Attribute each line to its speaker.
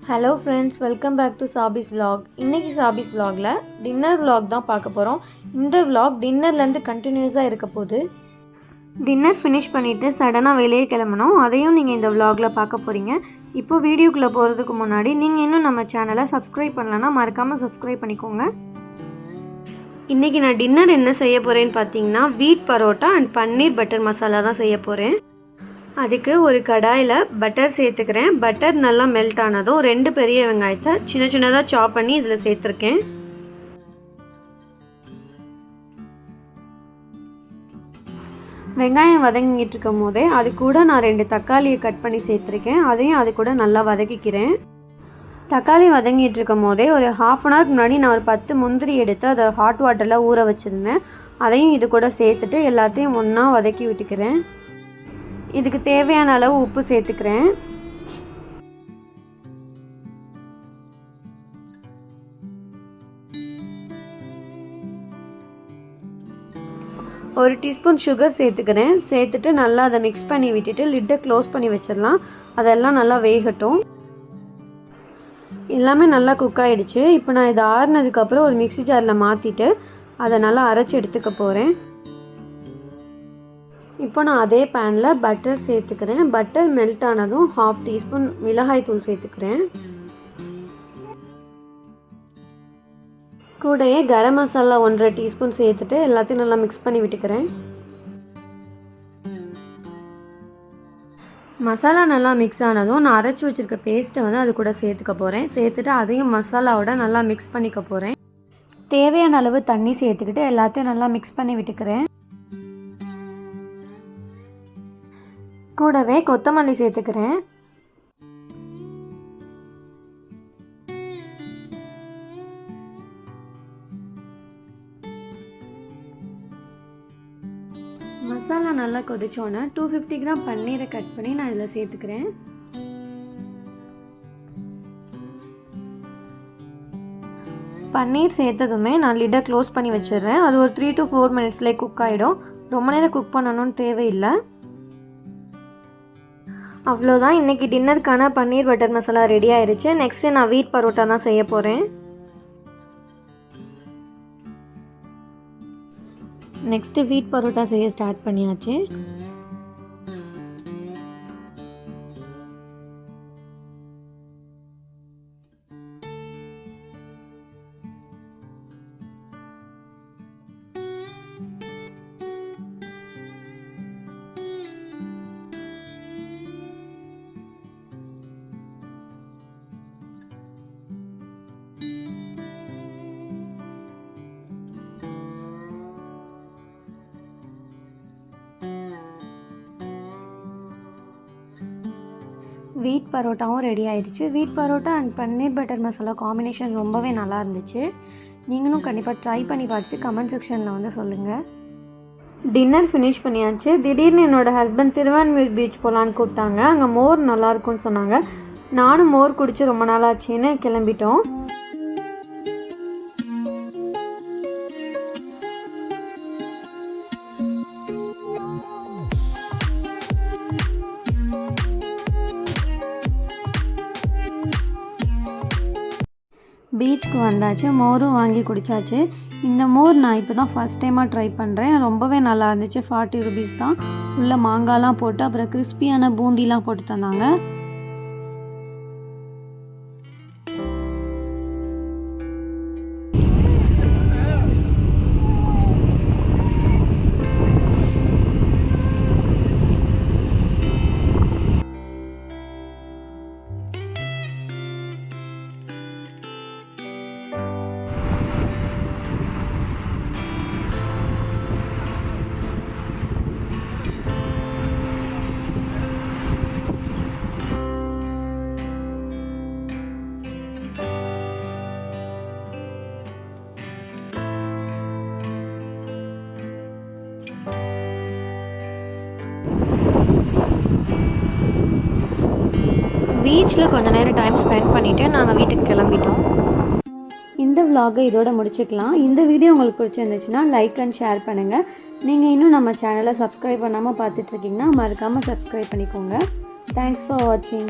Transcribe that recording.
Speaker 1: Hello friends, welcome back to சாபிஸ் vlog. இன்றைக்கி சாபிஸ் vlogல டின்னர் vlog தான் பார்க்க போகிறோம். இந்த vlog டின்னர்லேருந்து கண்டினியூஸாக இருக்க போகுது. டின்னர் ஃபினிஷ் பண்ணிவிட்டு சடனாக வெளியே கிளம்பணும். அதையும் நீங்கள் இந்த vlogல பார்க்க போகிறீங்க. இப்போது வீடியோக்குள்ளே போகிறதுக்கு முன்னாடி நீங்கள் இன்னும் நம்ம சேனலை சப்ஸ்கிரைப் பண்ணலன்னா மறக்காமல் சப்ஸ்கிரைப் பண்ணிக்கோங்க. இன்றைக்கி நான் டின்னர் என்ன செய்ய போகிறேன்னு பார்த்தீங்கன்னா, wheat parotta and paneer butter masala தான் செய்ய போகிறேன். அதுக்கு ஒரு கடாயில் பட்டர் சேர்த்துக்கிறேன். பட்டர் நல்லா மெல்ட் ஆனதும் 2 பெரிய வெங்காயத்தை சின்ன சின்னதாக சாப் பண்ணி இதில் சேர்த்துருக்கேன். வெங்காயம் வதங்கிட்டு இருக்கும் போதே அது கூட நான் 2 தக்காளியை கட் பண்ணி சேர்த்துருக்கேன். அதையும் அது கூட நல்லா வதக்கிக்கிறேன். தக்காளி வதங்கிட்டு இருக்கும் போதே ஒரு 1/2 hour முன்னாடி நான் ஒரு 10 முந்திரி எடுத்து அதை ஹாட் வாட்டரில் ஊற வச்சுருந்தேன். அதையும் இது கூட சேர்த்துட்டு எல்லாத்தையும் ஒன்றா வதக்கி விட்டுக்கிறேன். இதுக்கு தேவையான அளவு உப்பு சேர்த்துக்கிறேன். ஒரு டீஸ்பூன் சுகர் சேர்த்துக்கிறேன். சேர்த்துட்டு நல்லா அதை மிக்ஸ் பண்ணி விட்டுட்டு லிட்டை க்ளோஸ் பண்ணி வச்சிடலாம். அதெல்லாம் நல்லா வேகட்டும். எல்லாமே நல்லா குக் ஆகிடுச்சு. இப்போ நான் இதை ஆறுனதுக்கப்புறம் ஒரு மிக்ஸி ஜாரில் மாற்றிட்டு அதை நல்லா அரைச்சி எடுத்துக்க போகிறேன். இப்போ நான் அதே பேனில் பட்டர் சேர்த்துக்கிறேன். பட்டர் மெல்ட் ஆனதும் 1/2 டீஸ்பூன் மிளகாய் தூள் சேர்த்துக்கிறேன். கூடயே கரம் மசாலா 1/2 டீஸ்பூன் சேர்த்துட்டு எல்லாத்தையும் நல்லா மிக்ஸ் பண்ணி விட்டுக்கிறேன். மசாலா நல்லா மிக்ஸ் ஆனதும் நான் அரைச்சி வச்சுருக்க பேஸ்ட்டை அது கூட சேர்த்துக்க போகிறேன். சேர்த்துட்டு அதையும் மசாலாவோட நல்லா மிக்ஸ் பண்ணிக்க போகிறேன். தேவையான அளவு தண்ணி சேர்த்துக்கிட்டு எல்லாத்தையும் நல்லா மிக்ஸ் பண்ணி விட்டுக்கிறேன். கூடவே கொத்தமல்லி சேர்த்துக்கிறேன். மசாலா நல்லா கொதிச்சோன்னே 250 கிராம் பன்னீரை கட் பண்ணி நான் இதில் சேர்த்துக்கிறேன். பன்னீர் சேர்த்ததுமே நான் லிட்டை க்ளோஸ் பண்ணி வச்சிடுறேன். அது ஒரு 3 to 4 மினிட்ஸ்லேயே குக் ஆகிடும். ரொம்ப நேரம் குக் பண்ணணும்னு தேவையில்லை. அவ்வளோதான், இன்றைக்கி டின்னருக்கான பன்னீர் பட்டர் மசாலா ரெடி ஆயிடுச்சு. நெக்ஸ்ட்டு நான் வீட் பரோட்டா தான் செய்ய போகிறேன். நெக்ஸ்ட்டு வீட் பரோட்டா செய்ய ஸ்டார்ட் பண்ணியாச்சு. வீட் பரோட்டாவும் ரெடி ஆயிடுச்சு. Wheat parotta and paneer butter masala combination ரொம்பவே நல்லா இருந்துச்சு. நீங்களும் கண்டிப்பாக ட்ரை பண்ணி பார்த்துட்டு கமெண்ட் செக்ஷனில் சொல்லுங்கள். டின்னர் ஃபினிஷ் பண்ணியாச்சு. திடீர்னு என்னோடய ஹஸ்பண்ட் திருவான்மியூர் பீச் போகலான்னு கூப்பிட்டாங்க. அங்கே மோர் நல்லாயிருக்கும்னு சொன்னாங்க. நானும் மோர் குடித்து ரொம்ப நாளாச்சுன்னு கிளம்பிட்டோம். பீச்சுக்கு வந்தாச்சு. மோரும் வாங்கி குடித்தாச்சு. இந்த மோர் நான் இப்போ தான் ஃபஸ்ட் டைமாக ட்ரை பண்ணுறேன். ரொம்பவே நல்லா இருந்துச்சு. 40 rupees தான். உள்ள மாங்காய்லாம் போட்டு அப்புறம் கிறிஸ்பியான பூந்திலாம் போட்டு தந்தாங்க. பீச்சில் கொஞ்ச நேரம் டைம் ஸ்பெண்ட் பண்ணிவிட்டு நாங்கள் வீட்டுக்கு கிளம்பிட்டோம். இந்த vlog இதோட முடிச்சுக்கலாம். இந்த வீடியோ உங்களுக்கு பிடிச்சிருந்துச்சுன்னா லைக் அண்ட் ஷேர் பண்ணுங்கள். நீங்கள் இன்னும் நம்ம சேனலை சப்ஸ்கிரைப் பண்ணாமல் பார்த்துட்ருக்கீங்கன்னா மறக்காமல் சப்ஸ்கிரைப் பண்ணிக்கோங்க. தேங்க்ஸ் ஃபார் வாட்சிங்.